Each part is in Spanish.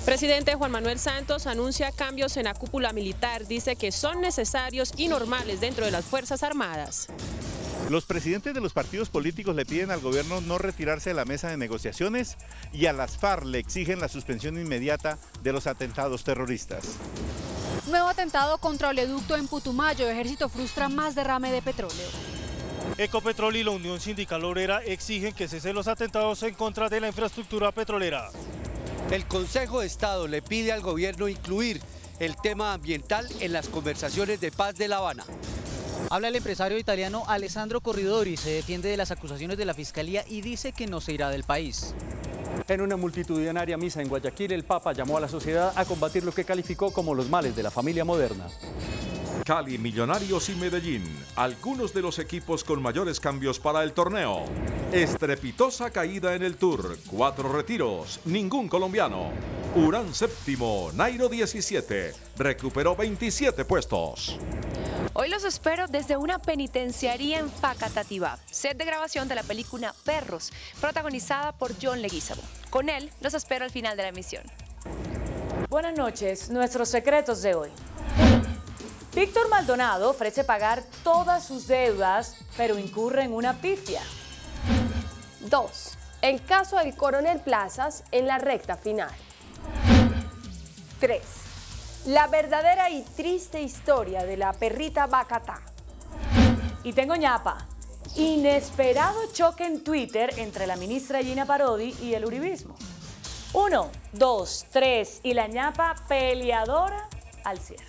Presidente Juan Manuel Santos anuncia cambios en la cúpula militar. Dice que son necesarios y normales dentro de las Fuerzas Armadas. Los presidentes de los partidos políticos le piden al gobierno no retirarse de la mesa de negociaciones y a las FARC le exigen la suspensión inmediata de los atentados terroristas. Nuevo atentado contra oleoducto en Putumayo. Ejército frustra más derrame de petróleo. Ecopetrol y la Unión Sindical Obrera exigen que cesen los atentados en contra de la infraestructura petrolera. El Consejo de Estado le pide al gobierno incluir el tema ambiental en las conversaciones de paz de La Habana. Habla el empresario italiano Alessandro Corridori, se defiende de las acusaciones de la Fiscalía y dice que no se irá del país. En una multitudinaria misa en Guayaquil, el Papa llamó a la sociedad a combatir lo que calificó como los males de la familia moderna. Cali, Millonarios y Medellín, algunos de los equipos con mayores cambios para el torneo. Estrepitosa caída en el Tour, 4 retiros, ningún colombiano. Urán séptimo, Nairo 17, recuperó 27 puestos. Hoy los espero desde una penitenciaría en Facatativá, set de grabación de la película Perros, protagonizada por John Leguizamo. Con él los espero al final de la emisión. Buenas noches, nuestros secretos de hoy. Víctor Maldonado ofrece pagar todas sus deudas, pero incurre en una pifia. 2. El caso del Coronel Plazas en la recta final. 3. La verdadera y triste historia de la perrita Bacatá. Y tengo ñapa. Inesperado choque en Twitter entre la ministra Gina Parodi y el uribismo. 1, 2, 3 y la ñapa peleadora al cierre.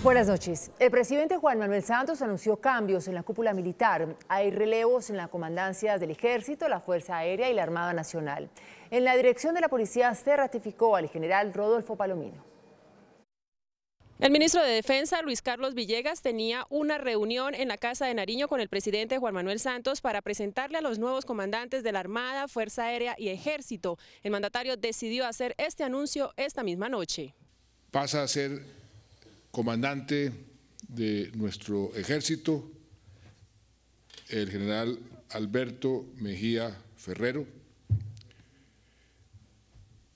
Buenas noches. El presidente Juan Manuel Santos anunció cambios en la cúpula militar. Hay relevos en la comandancia del Ejército, la Fuerza Aérea y la Armada Nacional. En la dirección de la Policía se ratificó al general Rodolfo Palomino. El ministro de Defensa, Luis Carlos Villegas, tenía una reunión en la Casa de Nariño con el presidente Juan Manuel Santos para presentarle a los nuevos comandantes de la Armada, Fuerza Aérea y Ejército. El mandatario decidió hacer este anuncio esta misma noche. Pasa a ser comandante de nuestro ejército, el general Alberto Mejía Ferrero.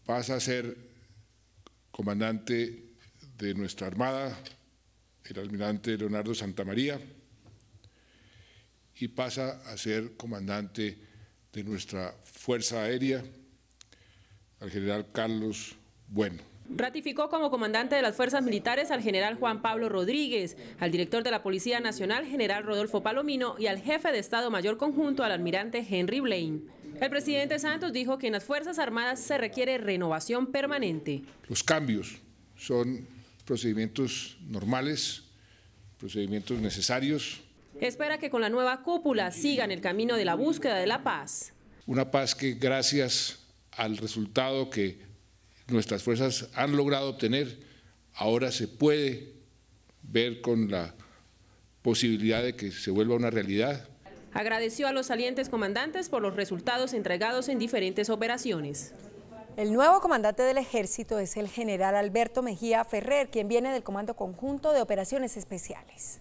Pasa a ser comandante de nuestra Armada, el almirante Leonardo Santamaría, y pasa a ser comandante de nuestra Fuerza Aérea, el general Carlos Bueno. Ratificó como comandante de las fuerzas militares al general Juan Pablo Rodríguez, al director de la Policía Nacional, general Rodolfo Palomino, y al jefe de Estado Mayor Conjunto, al almirante Henry Blaine. El presidente Santos dijo que en las Fuerzas Armadas se requiere renovación permanente. Los cambios son procedimientos normales, procedimientos necesarios. Espera que con la nueva cúpula sigan el camino de la búsqueda de la paz. Una paz que, gracias al resultado que nuestras fuerzas han logrado obtener, ahora se puede ver con la posibilidad de que se vuelva una realidad. Agradeció a los salientes comandantes por los resultados entregados en diferentes operaciones. El nuevo comandante del Ejército es el general Alberto Mejía Ferrer, quien viene del Comando Conjunto de Operaciones Especiales.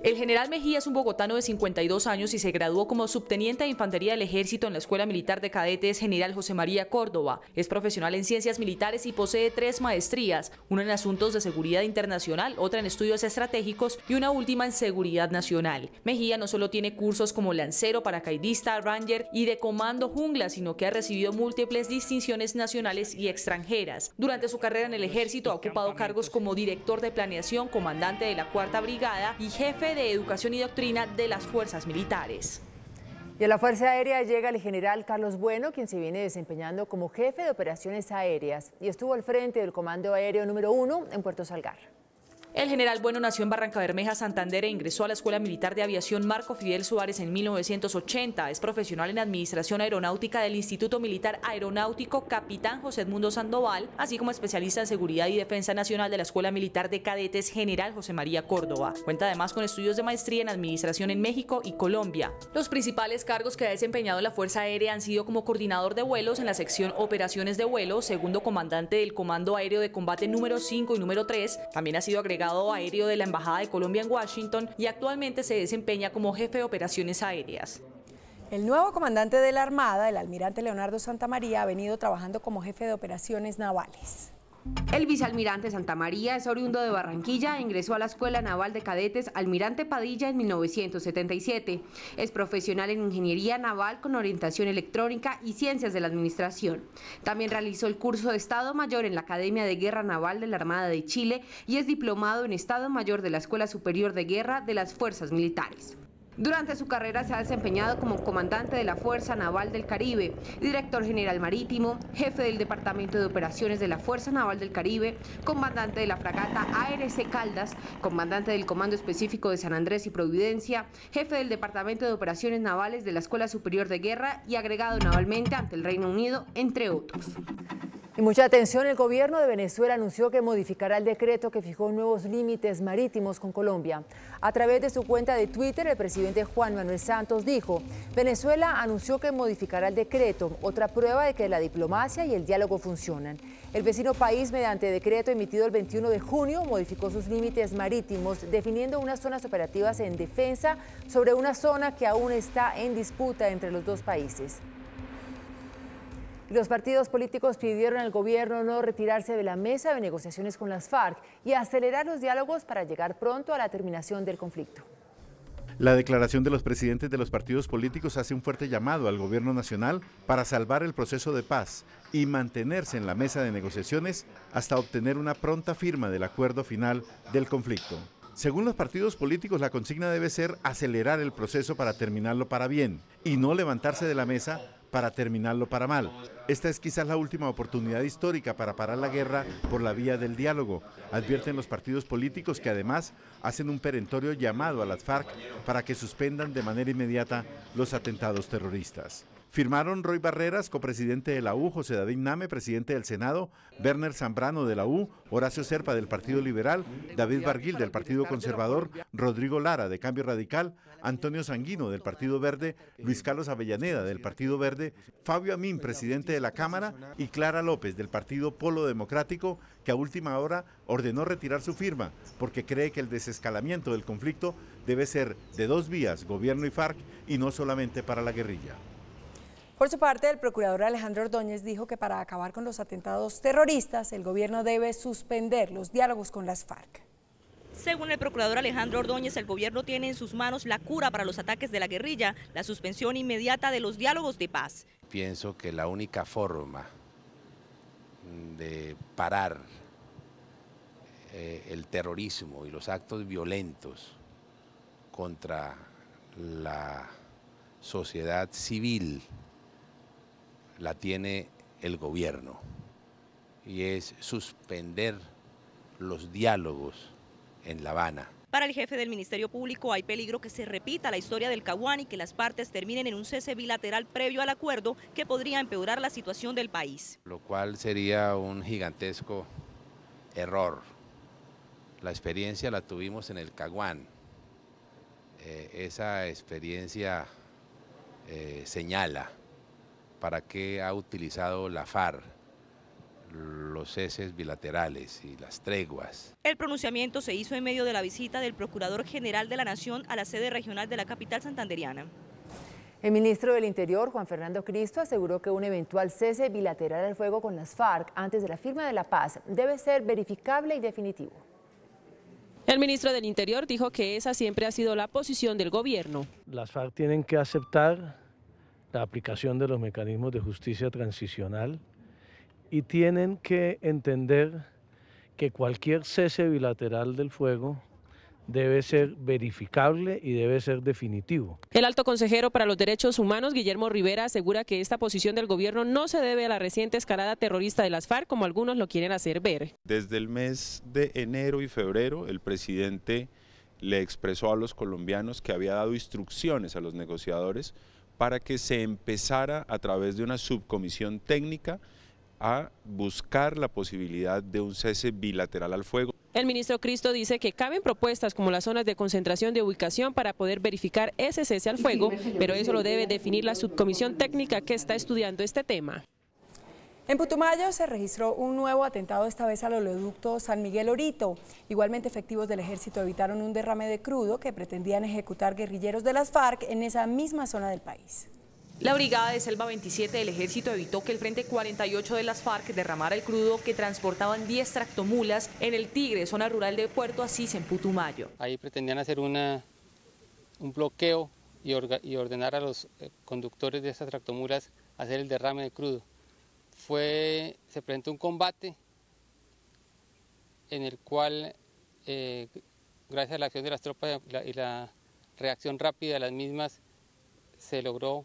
El general Mejía es un bogotano de 52 años y se graduó como subteniente de infantería del Ejército en la Escuela Militar de Cadetes General José María Córdoba. Es profesional en ciencias militares y posee 3 maestrías, una en asuntos de seguridad internacional, otra en estudios estratégicos y una última en seguridad nacional. Mejía no solo tiene cursos como lancero, paracaidista, ranger y de comando jungla, sino que ha recibido múltiples distinciones nacionales y extranjeras. Durante su carrera en el Ejército ha ocupado cargos como director de planeación, comandante de la 4ª Brigada y jefe de Educación y Doctrina de las Fuerzas Militares. Y a la Fuerza Aérea llega el general Carlos Bueno, quien se viene desempeñando como jefe de operaciones aéreas y estuvo al frente del Comando Aéreo número 1 en Puerto Salgar. El general Bueno nació en Barrancabermeja, Santander, e ingresó a la Escuela Militar de Aviación Marco Fidel Suárez en 1980. Es profesional en Administración Aeronáutica del Instituto Militar Aeronáutico Capitán José Edmundo Sandoval, así como especialista en Seguridad y Defensa Nacional de la Escuela Militar de Cadetes General José María Córdoba. Cuenta además con estudios de maestría en Administración en México y Colombia. Los principales cargos que ha desempeñado en la Fuerza Aérea han sido como coordinador de vuelos en la sección Operaciones de Vuelo, segundo comandante del Comando Aéreo de Combate número 5 y número 3. También ha sido agregado agregado aéreo de la Embajada de Colombia en Washington y actualmente se desempeña como jefe de operaciones aéreas. El nuevo comandante de la Armada, el almirante Leonardo Santamaría, ha venido trabajando como jefe de operaciones navales. El vicealmirante Santamaría es oriundo de Barranquilla e ingresó a la Escuela Naval de Cadetes Almirante Padilla en 1977. Es profesional en ingeniería naval con orientación electrónica y ciencias de la administración. También realizó el curso de Estado Mayor en la Academia de Guerra Naval de la Armada de Chile y es diplomado en Estado Mayor de la Escuela Superior de Guerra de las Fuerzas Militares. Durante su carrera se ha desempeñado como comandante de la Fuerza Naval del Caribe, director general marítimo, jefe del Departamento de Operaciones de la Fuerza Naval del Caribe, comandante de la fragata ARC Caldas, comandante del Comando Específico de San Andrés y Providencia, jefe del Departamento de Operaciones Navales de la Escuela Superior de Guerra y agregado navalmente ante el Reino Unido, entre otros. Y mucha atención, el gobierno de Venezuela anunció que modificará el decreto que fijó nuevos límites marítimos con Colombia. A través de su cuenta de Twitter, el presidente Juan Manuel Santos dijo: Venezuela anunció que modificará el decreto, otra prueba de que la diplomacia y el diálogo funcionan. El vecino país, mediante decreto emitido el 21 de junio, modificó sus límites marítimos, definiendo unas zonas operativas en defensa sobre una zona que aún está en disputa entre los dos países. Los partidos políticos pidieron al gobierno no retirarse de la mesa de negociaciones con las FARC y acelerar los diálogos para llegar pronto a la terminación del conflicto. La declaración de los presidentes de los partidos políticos hace un fuerte llamado al gobierno nacional para salvar el proceso de paz y mantenerse en la mesa de negociaciones hasta obtener una pronta firma del acuerdo final del conflicto. Según los partidos políticos, la consigna debe ser acelerar el proceso para terminarlo para bien y no levantarse de la mesa para terminarlo para mal. Esta es quizás la última oportunidad histórica para parar la guerra por la vía del diálogo, advierten los partidos políticos, que además hacen un perentorio llamado a las FARC para que suspendan de manera inmediata los atentados terroristas. Firmaron Roy Barreras, copresidente de la U, José David Name, presidente del Senado, Werner Zambrano de la U, Horacio Serpa del Partido Liberal, David Barguil del Partido Conservador, Rodrigo Lara de Cambio Radical, Antonio Sanguino del Partido Verde, Luis Carlos Avellaneda del Partido Verde, Fabio Amín, presidente de la Cámara, y Clara López del Partido Polo Democrático, que a última hora ordenó retirar su firma porque cree que el desescalamiento del conflicto debe ser de dos vías, gobierno y FARC, y no solamente para la guerrilla. Por su parte, el procurador Alejandro Ordóñez dijo que para acabar con los atentados terroristas, el gobierno debe suspender los diálogos con las FARC. Según el procurador Alejandro Ordóñez, el gobierno tiene en sus manos la cura para los ataques de la guerrilla, la suspensión inmediata de los diálogos de paz. Pienso que la única forma de parar el terrorismo y los actos violentos contra la sociedad civil la tiene el gobierno, y es suspender los diálogos en La Habana. Para el jefe del Ministerio Público hay peligro que se repita la historia del Caguán y que las partes terminen en un cese bilateral previo al acuerdo que podría empeorar la situación del país. Lo cual sería un gigantesco error. La experiencia la tuvimos en el Caguán. Esa experiencia señala para qué ha utilizado la FARC los ceses bilaterales y las treguas. El pronunciamiento se hizo en medio de la visita del Procurador General de la Nación a la sede regional de la capital santandereana. El ministro del Interior, Juan Fernando Cristo, aseguró que un eventual cese bilateral al fuego con las FARC antes de la firma de la paz debe ser verificable y definitivo. El ministro del Interior dijo que esa siempre ha sido la posición del gobierno. Las FARC tienen que aceptar la aplicación de los mecanismos de justicia transicional y tienen que entender que cualquier cese bilateral del fuego debe ser verificable y debe ser definitivo. El alto consejero para los derechos humanos, Guillermo Rivera, asegura que esta posición del gobierno no se debe a la reciente escalada terrorista de las FARC, como algunos lo quieren hacer ver. Desde el mes de enero y febrero, el presidente le expresó a los colombianos que había dado instrucciones a los negociadores para que se empezara a través de una subcomisión técnica a buscar la posibilidad de un cese bilateral al fuego. El ministro Cristo dice que caben propuestas como las zonas de concentración de ubicación para poder verificar ese cese al fuego, pero eso lo debe definir la subcomisión técnica que está estudiando este tema. En Putumayo se registró un nuevo atentado, esta vez al oleoducto San Miguel Orito. Igualmente efectivos del ejército evitaron un derrame de crudo que pretendían ejecutar guerrilleros de las FARC en esa misma zona del país. La brigada de Selva 27 del ejército evitó que el frente 48 de las FARC derramara el crudo que transportaban 10 tractomulas en el Tigre, zona rural de Puerto Asís, en Putumayo. Ahí pretendían hacer un bloqueo y ordenar a los conductores de esas tractomulas a hacer el derrame de crudo. Se presentó un combate en el cual, gracias a la acción de las tropas y la reacción rápida de las mismas, se logró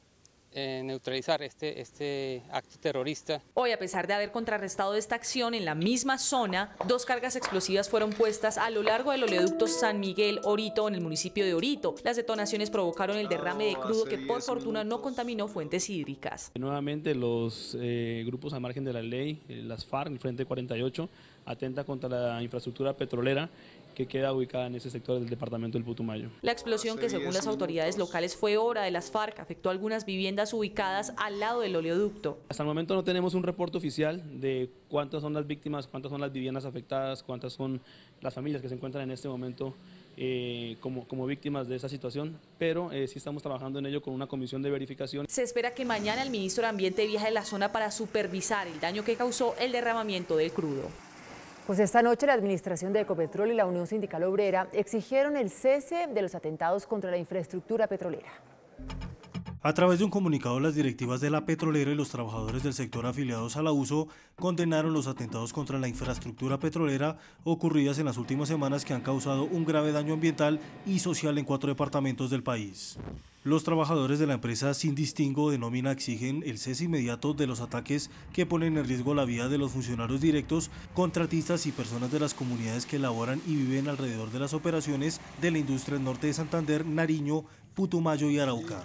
neutralizar este acto terrorista. Hoy, a pesar de haber contrarrestado esta acción en la misma zona, 2 cargas explosivas fueron puestas a lo largo del oleoducto San Miguel Orito en el municipio de Orito. Las detonaciones provocaron el derrame de crudo que por fortuna no contaminó fuentes hídricas. Nuevamente los grupos al margen de la ley, las FARC, el Frente 48, atenta contra la infraestructura petrolera que queda ubicada en ese sector del departamento del Putumayo. La explosión, que según las autoridades locales fue obra de las FARC, afectó algunas viviendas ubicadas al lado del oleoducto. Hasta el momento no tenemos un reporte oficial de cuántas son las víctimas, cuántas son las viviendas afectadas, cuántas son las familias que se encuentran en este momento como víctimas de esa situación, pero sí estamos trabajando en ello con una comisión de verificación. Se espera que mañana el ministro de Ambiente viaje a la zona para supervisar el daño que causó el derramamiento del crudo. Pues esta noche la administración de Ecopetrol y la Unión Sindical Obrera exigieron el cese de los atentados contra la infraestructura petrolera. A través de un comunicado, las directivas de la petrolera y los trabajadores del sector afiliados a la USO condenaron los atentados contra la infraestructura petrolera ocurridas en las últimas semanas que han causado un grave daño ambiental y social en 4 departamentos del país. Los trabajadores de la empresa Sin Distingo de Nómina exigen el cese inmediato de los ataques que ponen en riesgo la vida de los funcionarios directos, contratistas y personas de las comunidades que laboran y viven alrededor de las operaciones de la industria del norte de Santander, Nariño, Putumayo y Arauca.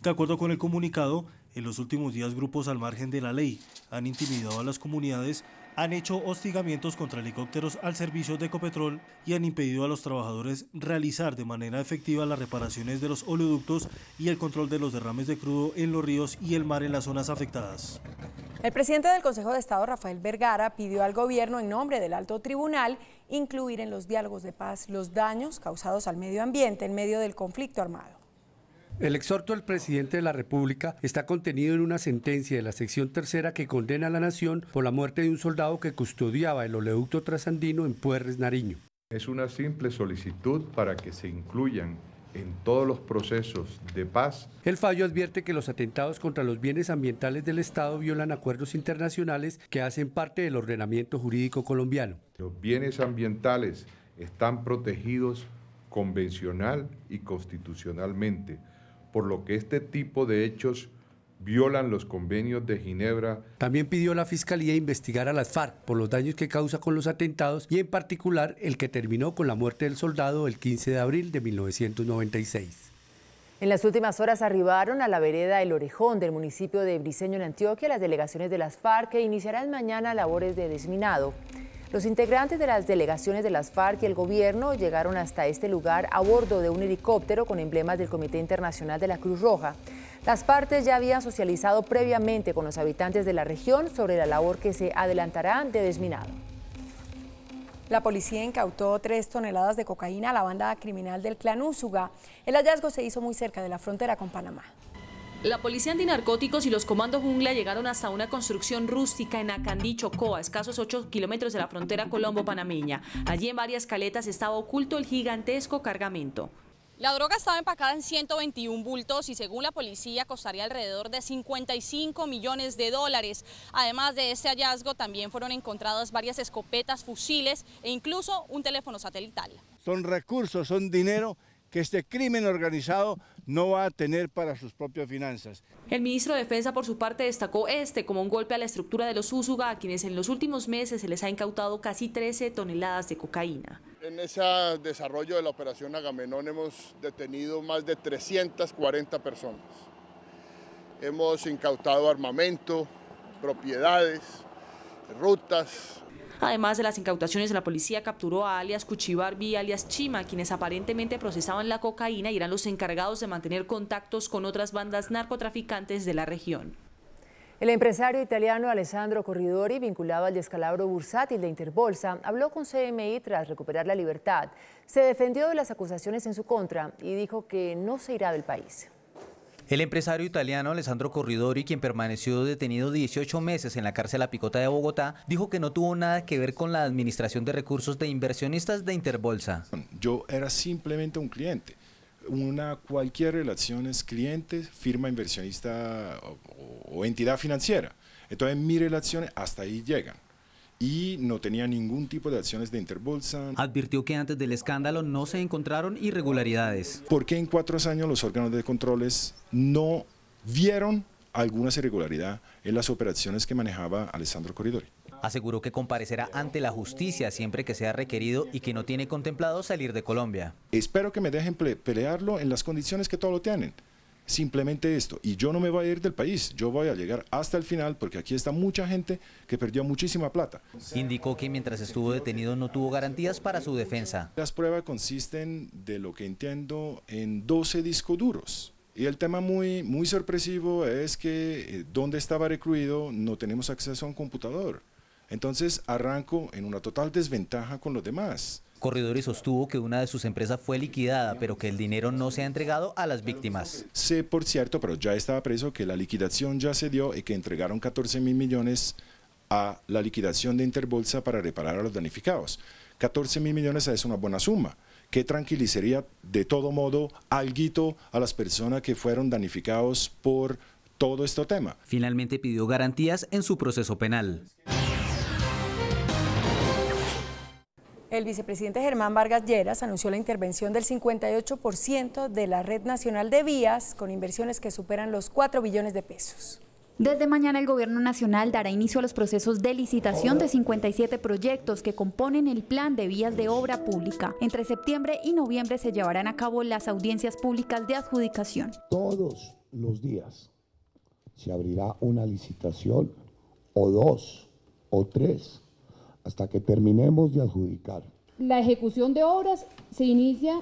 De acuerdo con el comunicado, en los últimos días grupos al margen de la ley han intimidado a las comunidades, han hecho hostigamientos contra helicópteros al servicio de Ecopetrol y han impedido a los trabajadores realizar de manera efectiva las reparaciones de los oleoductos y el control de los derrames de crudo en los ríos y el mar en las zonas afectadas. El presidente del Consejo de Estado, Rafael Vergara, pidió al gobierno en nombre del Alto Tribunal incluir en los diálogos de paz los daños causados al medio ambiente en medio del conflicto armado. El exhorto del presidente de la República está contenido en una sentencia de la sección tercera que condena a la nación por la muerte de un soldado que custodiaba el oleoducto trasandino en Puerres, Nariño. Es una simple solicitud para que se incluyan en todos los procesos de paz. El fallo advierte que los atentados contra los bienes ambientales del Estado violan acuerdos internacionales que hacen parte del ordenamiento jurídico colombiano. Los bienes ambientales están protegidos convencional y constitucionalmente, por lo que este tipo de hechos violan los convenios de Ginebra. También pidió a la Fiscalía investigar a las FARC por los daños que causa con los atentados y en particular el que terminó con la muerte del soldado el 15 de abril de 1996. En las últimas horas arribaron a la vereda El Orejón del municipio de Briceño, en Antioquia, las delegaciones de las FARC que iniciarán mañana labores de desminado. Los integrantes de las delegaciones de las FARC y el gobierno llegaron hasta este lugar a bordo de un helicóptero con emblemas del Comité Internacional de la Cruz Roja. Las partes ya habían socializado previamente con los habitantes de la región sobre la labor que se adelantará de desminado. La policía incautó 3 toneladas de cocaína a la banda criminal del Clan Úsuga. El hallazgo se hizo muy cerca de la frontera con Panamá. La policía antinarcóticos y los comandos Jungla llegaron hasta una construcción rústica en Acandí, Chocó, a escasos 8 kilómetros de la frontera colombo-panameña. Allí en varias caletas estaba oculto el gigantesco cargamento. La droga estaba empacada en 121 bultos y según la policía costaría alrededor de $55 millones. Además de este hallazgo también fueron encontradas varias escopetas, fusiles e incluso un teléfono satelital. Son recursos, son dinero que este crimen organizado no va a tener para sus propias finanzas. El ministro de Defensa, por su parte, destacó como un golpe a la estructura de los Úsuga, a quienes en los últimos meses se les ha incautado casi 13 toneladas de cocaína. En ese desarrollo de la operación Agamenón hemos detenido más de 340 personas. Hemos incautado armamento, propiedades, rutas. Además de las incautaciones, la policía capturó a alias Cuchibarbi y alias Chima, quienes aparentemente procesaban la cocaína y eran los encargados de mantener contactos con otras bandas narcotraficantes de la región. El empresario italiano Alessandro Corridori, vinculado al descalabro bursátil de Interbolsa, habló con CMI tras recuperar la libertad. Se defendió de las acusaciones en su contra y dijo que no se irá del país. El empresario italiano Alessandro Corridori, quien permaneció detenido 18 meses en la cárcel La Picota de Bogotá, dijo que no tuvo nada que ver con la administración de recursos de inversionistas de Interbolsa. Yo era simplemente un cliente. Cualquier relación es cliente, firma inversionista o entidad financiera. Entonces mis relaciones hasta ahí llegan. Y no tenía ningún tipo de acciones de Interbolsa. Advirtió que antes del escándalo no se encontraron irregularidades. ¿Por qué en 4 años los órganos de controles no vieron alguna irregularidad en las operaciones que manejaba Alessandro Corridori? Aseguró que comparecerá ante la justicia siempre que sea requerido y que no tiene contemplado salir de Colombia. Espero que me dejen pelearlo en las condiciones que todos lo tienen. Simplemente esto. Y yo no me voy a ir del país. Yo voy a llegar hasta el final porque aquí está mucha gente que perdió muchísima plata. Indicó que mientras estuvo detenido no tuvo garantías para su defensa. Las pruebas consisten, de lo que entiendo, en 12 discos duros. Y el tema muy sorpresivo es que donde estaba recluido no tenemos acceso a un computador. Entonces arranco en una total desventaja con los demás. Corridori sostuvo que una de sus empresas fue liquidada, pero que el dinero no se ha entregado a las víctimas. Sé, por cierto, pero ya estaba preso, que la liquidación ya se dio y que entregaron 14.000 millones a la liquidación de Interbolsa para reparar a los damnificados. 14.000 millones es una buena suma, que tranquilizaría de todo modo alguito a las personas que fueron damnificados por todo este tema. Finalmente pidió garantías en su proceso penal. El vicepresidente Germán Vargas Lleras anunció la intervención del 58% de la Red Nacional de Vías con inversiones que superan los 4 billones de pesos. Desde mañana el Gobierno Nacional dará inicio a los procesos de licitación de 57 proyectos que componen el Plan de Vías de Obra Pública. Entre septiembre y noviembre se llevarán a cabo las audiencias públicas de adjudicación. Todos los días se abrirá una licitación o 2 o 3 hasta que terminemos de adjudicar. La ejecución de obras se inicia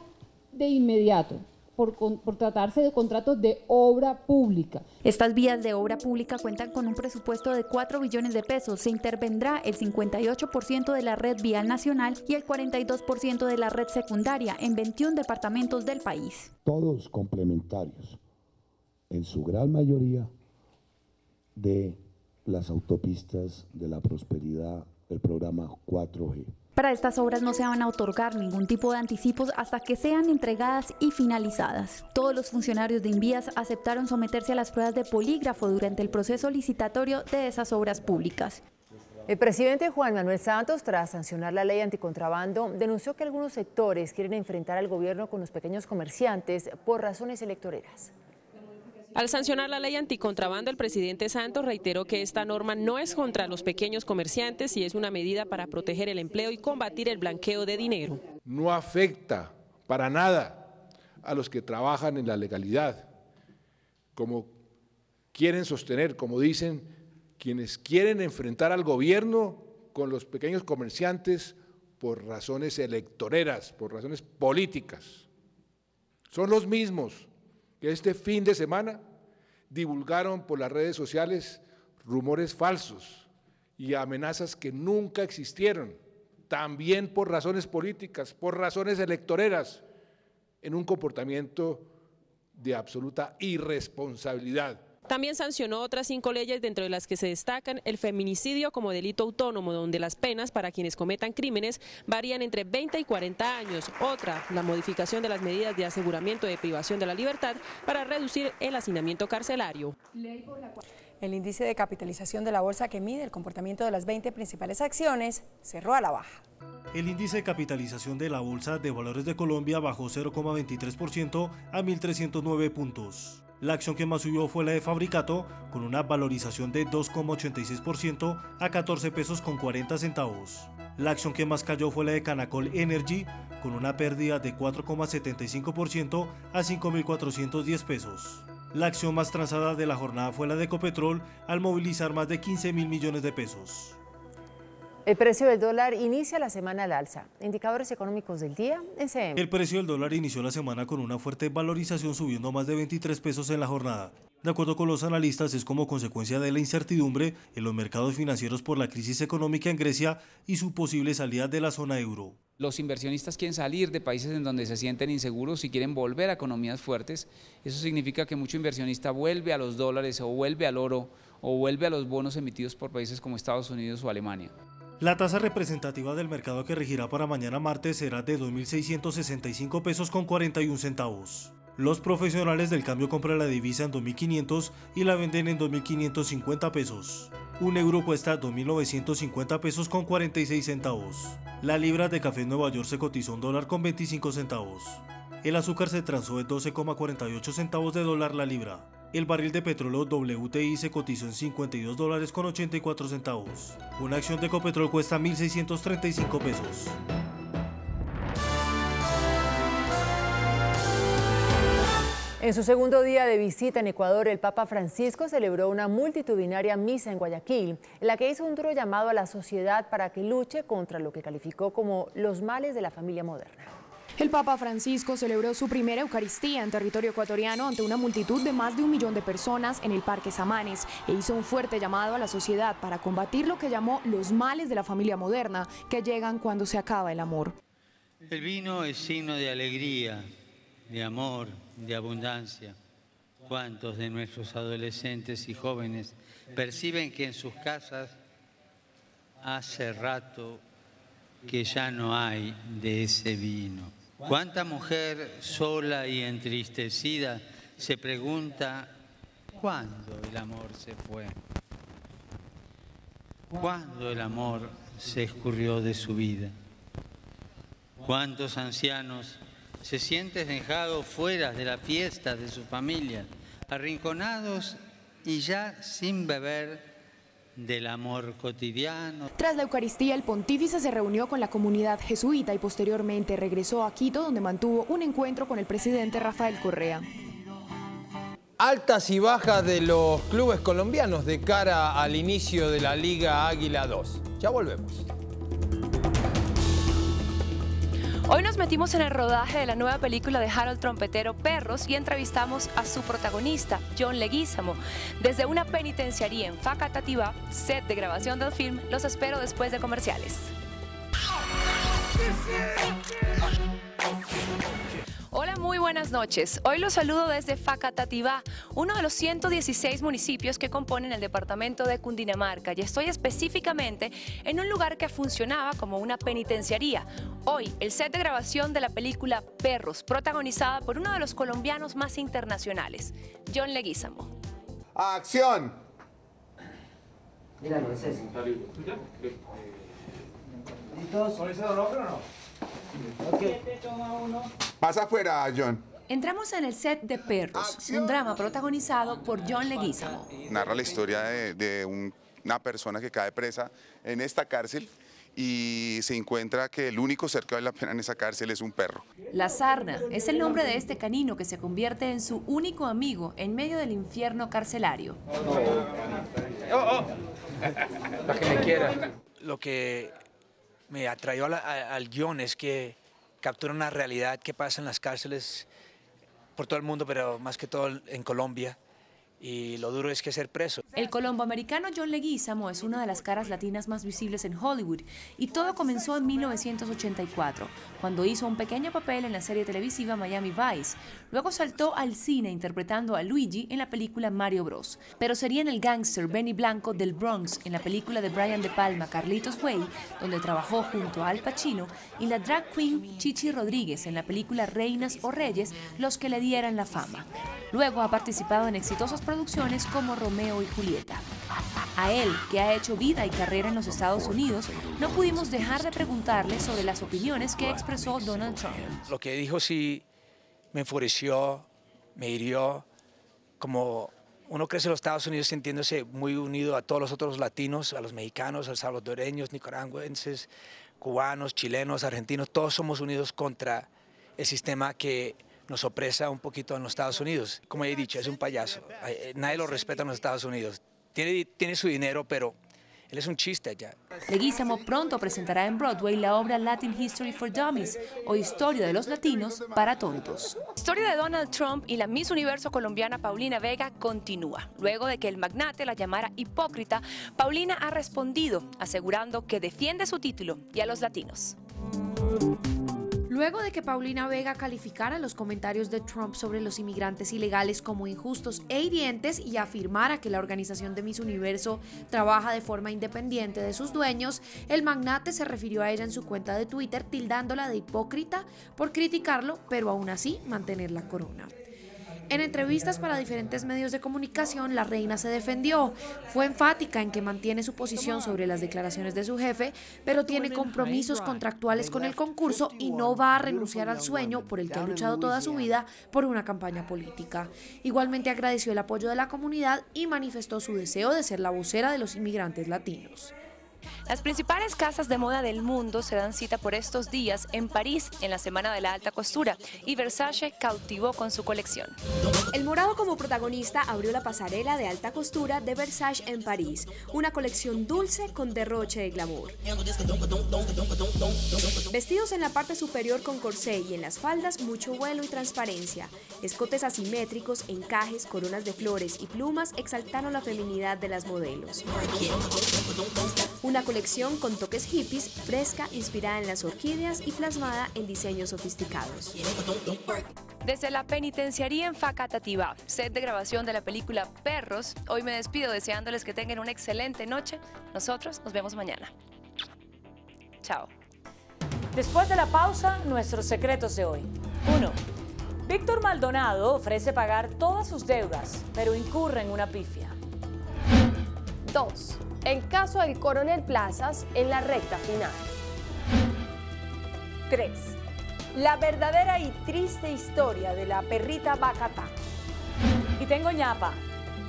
de inmediato, por tratarse de contratos de obra pública. Estas vías de obra pública cuentan con un presupuesto de 4 billones de pesos. Se intervendrá el 58% de la red vial nacional y el 42% de la red secundaria en 21 departamentos del país. Todos complementarios, en su gran mayoría, de las autopistas de la prosperidad del programa 4G. Para estas obras no se van a otorgar ningún tipo de anticipos hasta que sean entregadas y finalizadas. Todos los funcionarios de Invías aceptaron someterse a las pruebas de polígrafo durante el proceso licitatorio de esas obras públicas. El presidente Juan Manuel Santos, tras sancionar la ley anticontrabando, denunció que algunos sectores quieren enfrentar al gobierno con los pequeños comerciantes por razones electoreras. Al sancionar la ley anticontrabando, el presidente Santos reiteró que esta norma no es contra los pequeños comerciantes y es una medida para proteger el empleo y combatir el blanqueo de dinero. No afecta para nada a los que trabajan en la legalidad, como quieren sostener, como dicen quienes quieren enfrentar al gobierno con los pequeños comerciantes por razones electoreras, por razones políticas. Son los mismos que este fin de semana divulgaron por las redes sociales rumores falsos y amenazas que nunca existieron, también por razones políticas, por razones electoreras, en un comportamiento de absoluta irresponsabilidad. También sancionó otras 5 leyes, dentro de las que se destacan el feminicidio como delito autónomo, donde las penas para quienes cometan crímenes varían entre 20 y 40 años. Otra, la modificación de las medidas de aseguramiento de privación de la libertad para reducir el hacinamiento carcelario. El índice de capitalización de la bolsa, que mide el comportamiento de las 20 principales acciones, cerró a la baja. El índice de capitalización de la Bolsa de Valores de Colombia bajó 0,23% a 1.309 puntos. La acción que más subió fue la de Fabricato, con una valorización de 2,86% a 14 pesos con 40 centavos. La acción que más cayó fue la de Canacol Energy, con una pérdida de 4,75% a 5.410 pesos. La acción más transada de la jornada fue la de Ecopetrol, al movilizar más de 15.000 millones de pesos. El precio del dólar inicia la semana al alza. Indicadores económicos del día en CM. El precio del dólar inició la semana con una fuerte valorización, subiendo más de 23 pesos en la jornada. De acuerdo con los analistas, es como consecuencia de la incertidumbre en los mercados financieros por la crisis económica en Grecia y su posible salida de la zona euro. Los inversionistas quieren salir de países en donde se sienten inseguros y quieren volver a economías fuertes. Eso significa que mucho inversionista vuelve a los dólares o vuelve al oro o vuelve a los bonos emitidos por países como Estados Unidos o Alemania. La tasa representativa del mercado que regirá para mañana martes será de 2.665 pesos con 41 centavos. Los profesionales del cambio compran la divisa en 2.500 y la venden en 2.550 pesos. Un euro cuesta 2.950 pesos con 46 centavos. La libra de café en Nueva York se cotizó $1 con 25 centavos. El azúcar se transó en 12,48 centavos de dólar la libra. El barril de petróleo WTI se cotizó en $52 con 84 centavos. Una acción de Ecopetrol cuesta 1.635 pesos. En su segundo día de visita en Ecuador, el Papa Francisco celebró una multitudinaria misa en Guayaquil, en la que hizo un duro llamado a la sociedad para que luche contra lo que calificó como los males de la familia moderna. El Papa Francisco celebró su primera Eucaristía en territorio ecuatoriano ante una multitud de más de 1 millón de personas en el Parque Samanes e hizo un fuerte llamado a la sociedad para combatir lo que llamó los males de la familia moderna que llegan cuando se acaba el amor. El vino es signo de alegría, de amor, de abundancia. ¿Cuántos de nuestros adolescentes y jóvenes perciben que en sus casas hace rato que ya no hay de ese vino? ¿Cuánta mujer sola y entristecida se pregunta cuándo el amor se fue? ¿Cuándo el amor se escurrió de su vida? ¿Cuántos ancianos se sienten dejados fuera de la fiesta de su familia, arrinconados y ya sin beber del amor cotidiano? Tras la Eucaristía, el pontífice se reunió con la comunidad jesuita y posteriormente regresó a Quito, donde mantuvo un encuentro con el presidente Rafael Correa. Altas y bajas de los clubes colombianos de cara al inicio de la Liga Águila 2. Ya volvemos. Hoy nos metimos en el rodaje de la nueva película de Harold Trompetero, Perros, y entrevistamos a su protagonista, John Leguizamo. Desde una penitenciaría en Facatativá, set de grabación del film, los espero después de comerciales. Hola, muy buenas noches. Hoy los saludo desde Facatativá, uno de los 116 municipios que componen el departamento de Cundinamarca, y estoy específicamente en un lugar que funcionaba como una penitenciaría. Hoy, el set de grabación de la película Perros, protagonizada por uno de los colombianos más internacionales, John Leguizamo. ¡Acción! Mira, no es eso. ¿Listos? ¿Con ese dolor o no? Okay. Pasa afuera, John. Entramos en el set de Perros, un drama protagonizado por John Leguizamo. Narra la historia de una persona que cae presa en esta cárcel y se encuentra que el único ser que vale la pena en esa cárcel es un perro. La Sarna es el nombre de este canino que se convierte en su único amigo en medio del infierno carcelario. Para que me quiera. Lo que me atrayó al guión es que captura una realidad que pasa en las cárceles por todo el mundo, pero más que todo en Colombia. Y lo duro es que ser preso. El colomboamericano John Leguizamo es una de las caras latinas más visibles en Hollywood, y todo comenzó en 1984, cuando hizo un pequeño papel en la serie televisiva Miami Vice. Luego saltó al cine interpretando a Luigi en la película Mario Bros. Pero sería en el gángster Benny Blanco del Bronx, en la película de Brian De Palma, Carlitos Way, donde trabajó junto a Al Pacino, y la drag queen Chichi Rodríguez en la película Reinas o Reyes, los que le dieran la fama. Luego ha participado en exitosas producciones como Romeo y Julieta. A él, que ha hecho vida y carrera en los Estados Unidos, no pudimos dejar de preguntarle sobre las opiniones que expresó Donald Trump. Lo que dijo sí me enfureció, me hirió. Como uno crece en los Estados Unidos sintiéndose muy unido a todos los otros latinos, a los mexicanos, a los salvadoreños, nicaragüenses, cubanos, chilenos, argentinos, todos somos unidos contra el sistema que nos opresa un poquito en los Estados Unidos. Como he dicho, es un payaso. Nadie lo respeta en los Estados Unidos. Tiene su dinero, pero Él es un chiste allá. Leguízamo pronto presentará en Broadway la obra Latin History for Dummies, o Historia de los Latinos para Tontos. La historia de Donald Trump y la Miss Universo colombiana Paulina Vega continúa. Luego de que el magnate la llamara hipócrita, Paulina ha respondido asegurando que defiende su título y a los latinos. Luego de que Paulina Vega calificara los comentarios de Trump sobre los inmigrantes ilegales como injustos e hirientes y afirmara que la organización de Miss Universo trabaja de forma independiente de sus dueños, el magnate se refirió a ella en su cuenta de Twitter tildándola de hipócrita por criticarlo, pero aún así mantener la corona. En entrevistas para diferentes medios de comunicación, la reina se defendió. Fue enfática en que mantiene su posición sobre las declaraciones de su jefe, pero tiene compromisos contractuales con el concurso y no va a renunciar al sueño por el que ha luchado toda su vida por una campaña política. Igualmente agradeció el apoyo de la comunidad y manifestó su deseo de ser la vocera de los inmigrantes latinos. Las principales casas de moda del mundo se dan cita por estos días en París, en la Semana de la Alta Costura, y Versace cautivó con su colección. El morado como protagonista abrió la pasarela de alta costura de Versace en París, una colección dulce con derroche de glamour. Vestidos en la parte superior con corsé y en las faldas mucho vuelo y transparencia, escotes asimétricos, encajes, coronas de flores y plumas exaltaron la feminidad de las modelos. Una colección con toques hippies, fresca, inspirada en las orquídeas y plasmada en diseños sofisticados. Desde la penitenciaría en Facatativá, set de grabación de la película Perros, hoy me despido deseándoles que tengan una excelente noche. Nosotros nos vemos mañana. Chao. Después de la pausa, nuestros secretos de hoy. 1. Víctor Maldonado ofrece pagar todas sus deudas, pero incurre en una pifia. 2. El caso del coronel Plazas en la recta final. 3. La verdadera y triste historia de la perrita Bacatá. Y tengo ñapa.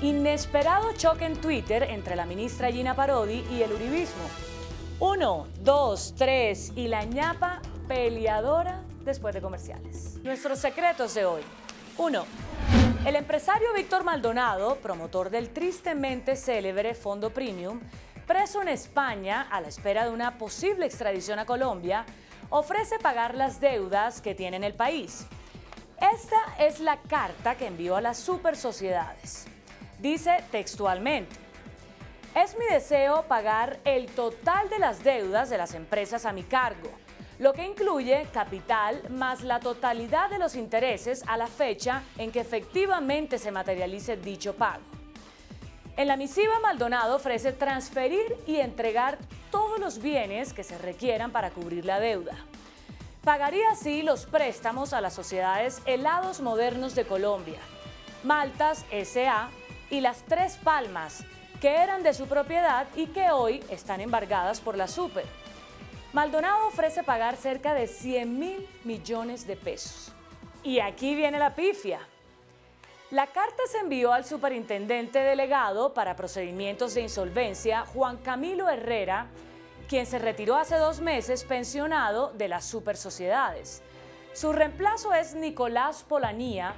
Inesperado choque en Twitter entre la ministra Gina Parodi y el uribismo. 1, 2, 3 y la ñapa peleadora después de comerciales. Nuestros secretos de hoy. 1. El empresario Víctor Maldonado, promotor del tristemente célebre Fondo Premium, preso en España a la espera de una posible extradición a Colombia, ofrece pagar las deudas que tiene en el país. Esta es la carta que envió a las supersociedades. Dice textualmente: es mi deseo pagar el total de las deudas de las empresas a mi cargo, lo que incluye capital más la totalidad de los intereses a la fecha en que efectivamente se materialice dicho pago. En la misiva, Maldonado ofrece transferir y entregar todos los bienes que se requieran para cubrir la deuda. Pagaría así los préstamos a las sociedades Helados Modernos de Colombia, Maltas S.A. y las Tres Palmas, que eran de su propiedad y que hoy están embargadas por la Super. Maldonado ofrece pagar cerca de 100.000 millones de pesos. Y aquí viene la pifia. La carta se envió al superintendente delegado para procedimientos de insolvencia, Juan Camilo Herrera, quien se retiró hace 2 meses pensionado de las supersociedades. Su reemplazo es Nicolás Polanía,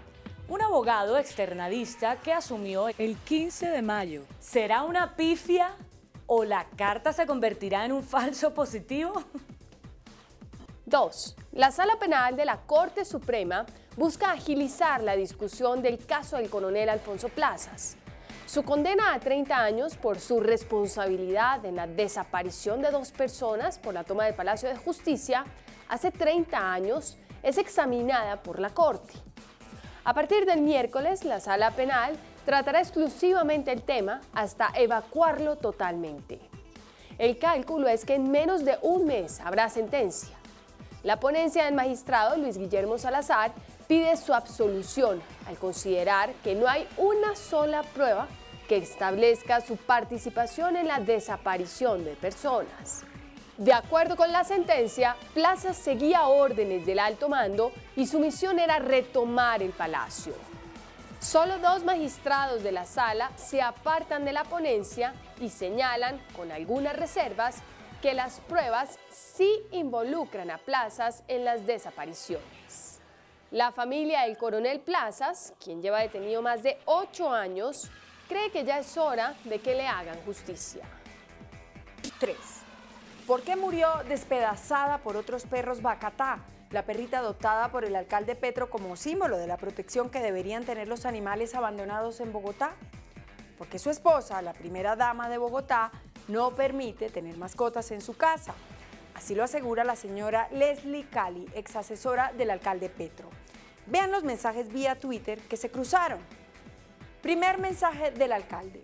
un abogado externadista que asumió el 15 de mayo. ¿Será una pifia o la carta se convertirá en un falso positivo? 2. La Sala Penal de la Corte Suprema busca agilizar la discusión del caso del coronel Alfonso Plazas. Su condena a 30 años por su responsabilidad en la desaparición de 2 personas por la toma del Palacio de Justicia hace 30 años es examinada por la Corte. A partir del miércoles, la Sala Penal tratará exclusivamente el tema hasta evacuarlo totalmente. El cálculo es que en menos de un mes habrá sentencia. La ponencia del magistrado Luis Guillermo Salazar pide su absolución al considerar que no hay una sola prueba que establezca su participación en la desaparición de personas. De acuerdo con la sentencia, Plazas seguía órdenes del alto mando y su misión era retomar el palacio. Solo 2 magistrados de la sala se apartan de la ponencia y señalan, con algunas reservas, que las pruebas sí involucran a Plazas en las desapariciones. La familia del coronel Plazas, quien lleva detenido más de 8 años, cree que ya es hora de que le hagan justicia. 3. ¿Por qué murió despedazada por otros perros Bacatá, la perrita adoptada por el alcalde Petro como símbolo de la protección que deberían tener los animales abandonados en Bogotá? Porque su esposa, la primera dama de Bogotá, no permite tener mascotas en su casa. Así lo asegura la señora Leslie Cali, ex asesora del alcalde Petro. Vean los mensajes vía Twitter que se cruzaron. Primer mensaje del alcalde.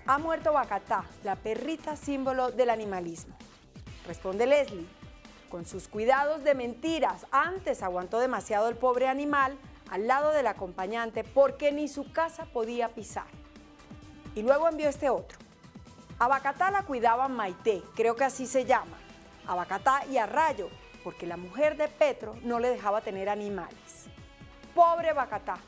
Ha muerto Bacatá, la perrita símbolo del animalismo. Responde Leslie. Con sus cuidados de mentiras, antes aguantó demasiado el pobre animal al lado del acompañante porque ni su casa podía pisar. Y luego envió este otro. A Bacatá la cuidaba Maite, creo que así se llama. A Bacatá y a Rayo, porque la mujer de Petro no le dejaba tener animales. Pobre Bacatá.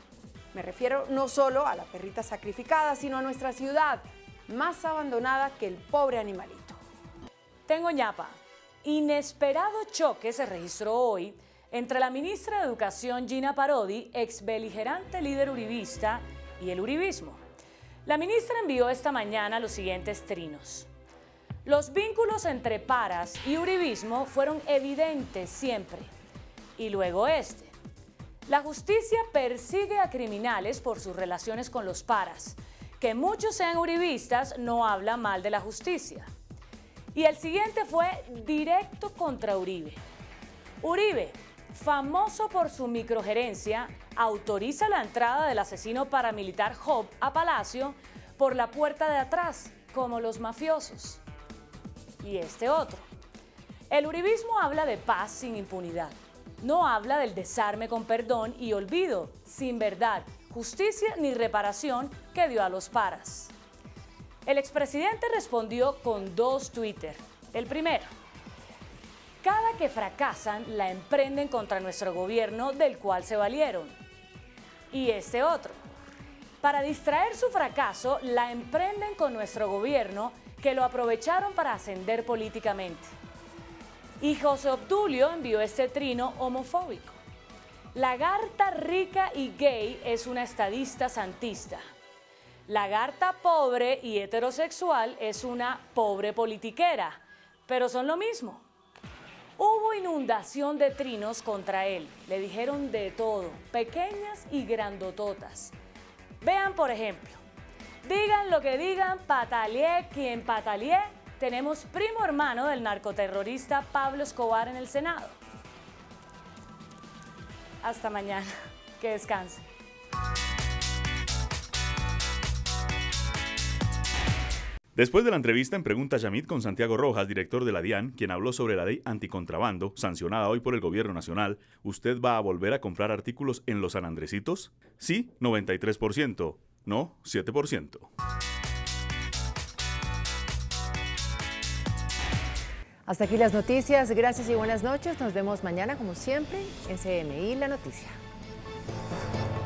Me refiero no solo a la perrita sacrificada, sino a nuestra ciudad, más abandonada que el pobre animalito. Tengo ñapa. Inesperado choque se registró hoy entre la ministra de Educación Gina Parodi, ex beligerante líder uribista, y el uribismo. La ministra envió esta mañana los siguientes trinos. Los vínculos entre paras y uribismo fueron evidentes siempre. Y luego este. La justicia persigue a criminales por sus relaciones con los paras. Que muchos sean uribistas no habla mal de la justicia. Y el siguiente fue directo contra Uribe. Uribe, famoso por su microgerencia, autoriza la entrada del asesino paramilitar Job a Palacio por la puerta de atrás, como los mafiosos. Y este otro. El uribismo habla de paz sin impunidad. No habla del desarme con perdón y olvido, sin verdad, justicia ni reparación que dio a los paras. El expresidente respondió con 2 Twitter. El primero. Cada que fracasan, la emprenden contra nuestro gobierno del cual se valieron. Y este otro. Para distraer su fracaso, la emprenden con nuestro gobierno que lo aprovecharon para ascender políticamente. Y José Obdulio envió este trino homofóbico. Lagarta rica y gay es una estadista santista. Lagarta pobre y heterosexual es una pobre politiquera, pero son lo mismo. Hubo inundación de trinos contra él, le dijeron de todo, pequeñas y grandototas. Vean, por ejemplo, digan lo que digan, pataleé quien pataleé, tenemos primo hermano del narcoterrorista Pablo Escobar en el Senado. Hasta mañana, que descansen. Después de la entrevista en Pregunta Yamit con Santiago Rojas, director de la DIAN, quien habló sobre la ley anticontrabando, sancionada hoy por el gobierno nacional, ¿usted va a volver a comprar artículos en los San Andresitos? Sí, 93%. No, 7%. Hasta aquí las noticias. Gracias y buenas noches. Nos vemos mañana, como siempre, en CMI La Noticia.